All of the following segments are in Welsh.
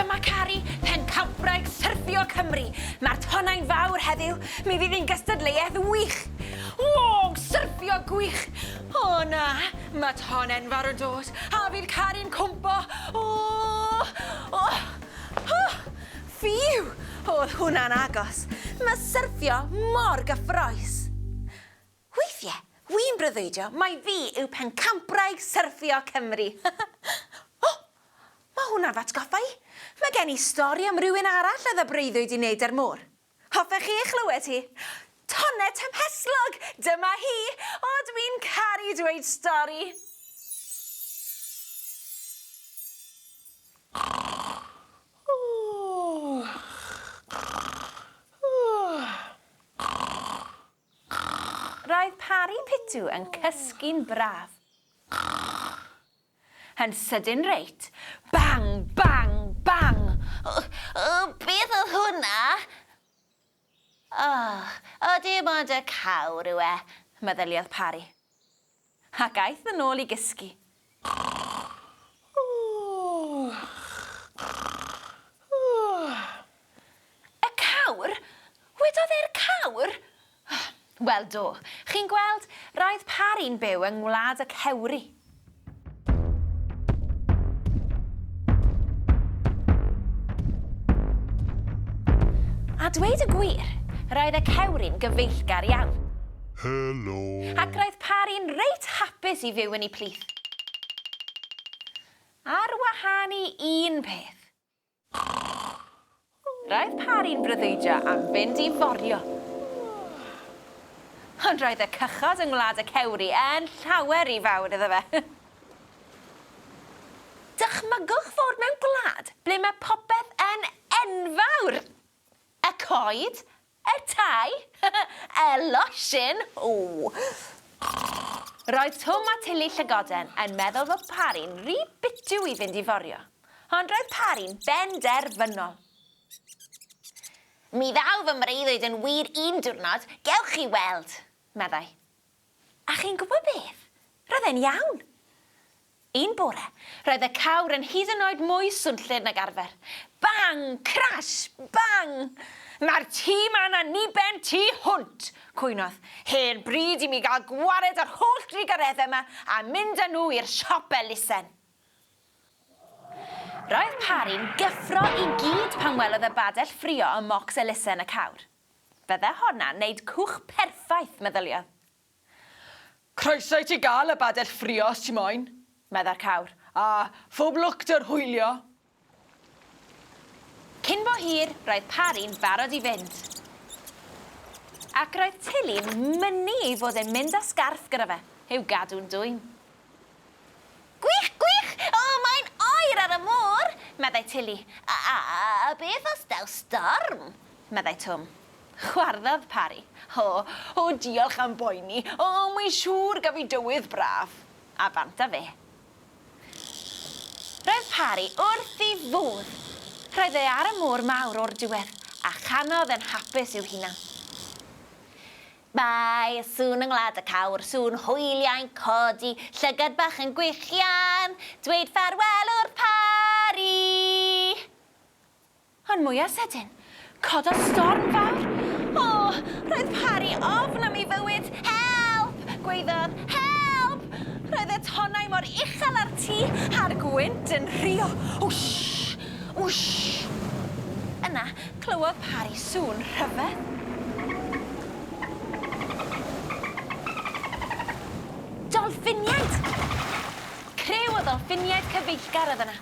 Dyma Caru, Cymraeg syrffio Cymru. Mae'r tonnau'n fawr heddiw, mi fydd hi'n gystadleuaeth wych. O, syrffio gwych. O na, mae tonnen fawr yn dod, a fydd Caru'n cwmpo. Ffiw! Oedd hwnna'n agos. Mae syrffio mor gyffroes. Weithiau, wy'n breuddwydio mai fi yw Cymraeg syrffio Cymru. Mae hwnna'n fatgoffa i. Mae gen i stori am rywun arall oedd y breuddwyd i wneud ar môr. Hoffech chi chlywed hi? Tonne tymheslog, dyma hi. O, dwi'n caru dweud stori. Roedd Pari Pitw yn cysgu'n braf. Yn sydyn reit, bang, bang, bang. Beth oedd hwnna? Dim ond y cawr yw e, meddyliodd Pari. Ac aeth yn ôl i gysgu. Y cawr? Wedodd e'r cawr? Wel do, chi'n gweld, roedd Pari'n byw yng ngwlad y Cewri. A dweud y gwir, roedd y Cewri'n gyfeillgar iawn. Helo. Ac roedd Pari'n reit hapus i fyw yn ei plith. Ar wahân i un peth. Roedd Pari'n breuddwydio am fynd i forio. Ond roedd y cychod yng ngwlad y Cewri yn llawer i fawr iddo fe. Dychmygwch fod mewn gwlad ble mae popeth yn enfawr. Y coed, y tai, y losin. Roedd Twm a Tili Llygoden yn meddwl bod Pari'n rhy bitw i fynd i forio. Ond roedd Pari'n benderfynol. Mi ddaw fy mreiddwyd yn wir un diwrnod, gewch chi weld, meddai. A chi'n gwybod beth? Roedd e'n iawn. Un bore, roedd y cawr yn hyd yn oed mwy swnllyd nag arfer. Bang! Crash! Bang! Mae'r tŷ ma'n aniben tŷ hwnt, cwynodd. Hen bryd i mi gael gwared ar holl drigareddau yma a mynd â nhw i'r siop elusen. Roedd Pari'n gyffro i gyd pan welodd y badell ffrio ym mocs elusen y cawr. Fydde hwnna'n neud cwch perffaith, meddyliodd. Croeso i ti gael y badell ffrio os ti moyn, medda'r cawr. a phob lwc dy'r hwylio. Cyn bo hir, roedd Pari'n barod i fynd. Ac roedd Tili'n mynnu ei fod yn mynd â sgarff gyda fe, i'w gadw'n dwym. Gwych, gwych! Mae'n oer ar y môr! Meddai Tili. A beth os daw storm? Meddai Twm. Chwarddodd Pari. O, diolch am boeni. Mae'n siŵr gaf i dywydd braf. A bant a fe. Roedd Pari wrth i fodd. Roedd ei ar y môr mawr o'r diwedd, a chanodd yn hapus i'w hunan. Mae sŵn yng ngwlad y cawr, sŵn hwyliau'n codi, llygad bach yn gwichian, dweud ffarwel o'r Pari. Ond mwyaf sydyn, cododd storm fawr. Roedd Pari ofn am ei fywyd. Help! Gweiddodd, help! Roedd y tonnau mor uchel ar tŷ, a'r gwynt yn rhio. Wsh! Wsh! Yna, clywodd Pari sŵn rhyfedd. Dolffiniaid! Crew o dolffiniaid cyfeillgar oedd yna.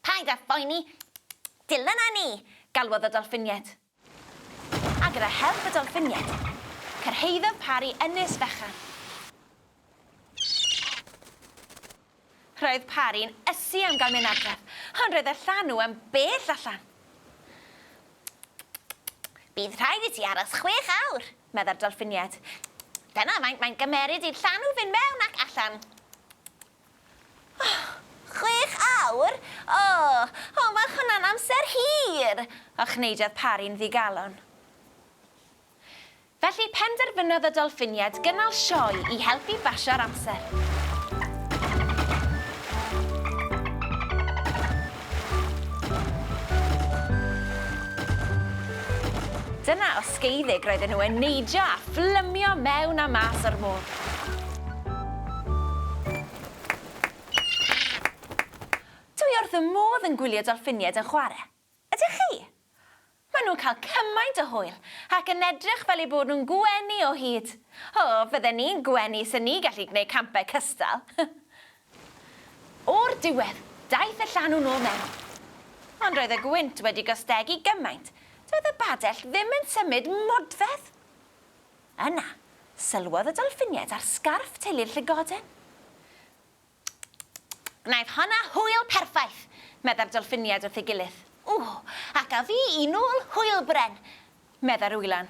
Paid â phoeni, Dylan a ni, galwodd y dolffiniaid. A gyda help y dolffiniaid, cyrhaeddodd Pari ynys fechan. Roedd Pari'n ysu am gael mynd adref, ond roedd y llanw yn bell allan. bydd rhaid i ti aros 6 awr, medda'r dolffiniaid. Dyna mae'n gymeryd i'r llanw fynd mewn ac allan. 6 awr? Mae hwnna'n amser hir. A chneidodd Pari'n ddigalon. Felly penderfynodd y dolffiniaid gynnal sioe i helpu basio'r amser. Dyna o sgeiddig roedden nhw yn neidio a fflymio mewn a mas o'r môr. Dwi wrth y modd yn gwylio dolffiniaid yn chwarae. Ydych chi? Maen nhw'n cael cymaint o hwyl ac yn edrych fel eu bod nhw'n gwenu o hyd. O, fydden ni'n gwenu sy'n ni gallu gwneud campau cystal. O'r diwedd, daeth y llanw nôl mewn. Ond roedd y gwynt wedi gostegu gymaint, doedd y badell ddim yn symud modfedd. Yna, sylwodd y dolffiniaid ar sgarff teulu'r llygoden. Gwnaeth honna hwyl perffaith, Medda'r dolffiniaid wrth ei gilydd. Ac a fi i nôl hwyl bren. Medda'r wylan.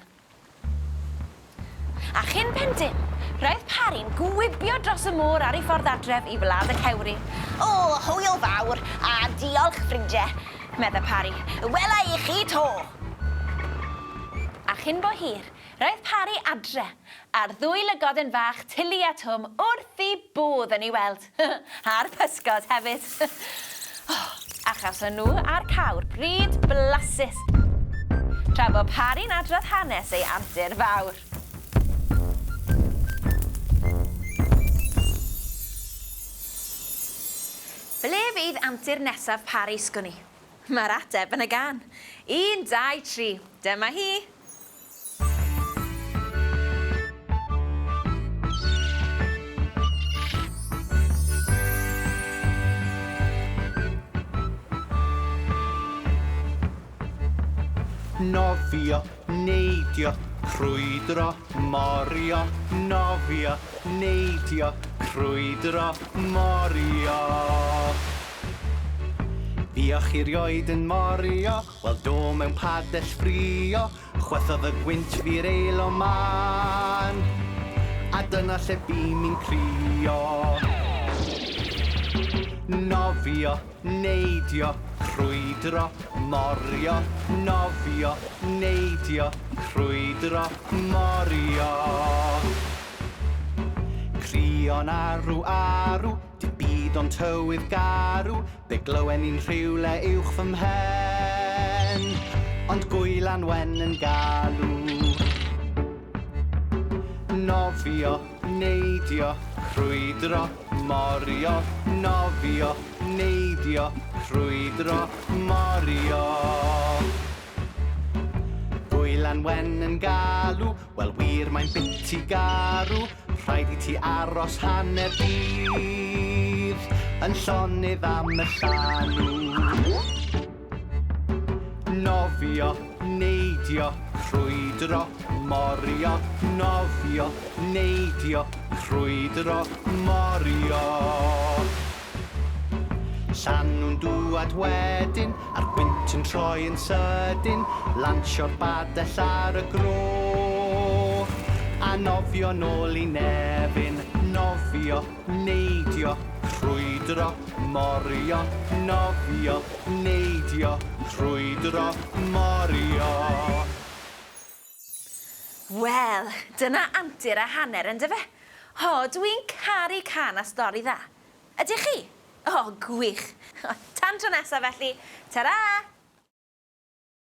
A chyn pen dim, roedd Pari'n gwibio dros y môr ar ei ffordd adref i wlad y cewri. Hwyl fawr a diolch ffrindiau, Medda Pari. Wela i chi to. A chyn bo hir, roedd Pari adre, a'r ddwy lygoden fach Tili a Twm wrth i bodd yn ei weld. A'r pysgod hefyd. Achos o'n nhw a'r cawr bryd blasus. Tra bod Pari'n adrodd hanes ei antur fawr. Ble fydd antur nesaf Pari sgwni? Mae'r ateb yn y gan. 1, 2, 3. Dyma hi. Nofio, neidio, crwydro, morio. Nofio, neidio, crwydro, morio. Diolch i Rioed yn Morio, wel do mewn padell ffrio, chwethodd y gwynt fi'r eil o man, a dyna lle bym i'n crio. Nofio, neidio, crwydro, morio. Nofio, neidio, crwydro, morio. Crion arw arw, di byd o'n tywydd garw, be glywen i'n rhywle uwch fy mhen, ond gwylan wen yn galw. Nofio, neidio, crwydro, morio. Nofio, neidio, crwydro, morio. Gwylan wen yn galw, wel wir mae'n biti garw, rhaid i ti aros hanner dydd, yn llonydd am y llanw. Nofio, neidio, crwydro, morio. Nofio, neidio, crwydro, morio. Llanw'n dŵad wedyn, a'r gwynt yn troi yn sydyn, lansio'r badell ar y gro, a nofio nôl i nefyn. Nofio, neidio, crwydro, morio. Nofio, neidio, crwydro, morio. Wel, dyna antur a hanner yn dyfe. Dwi'n caru can a stori dda. Ydych chi? Gwych. Tan tro nesaf felly. Ta-ra!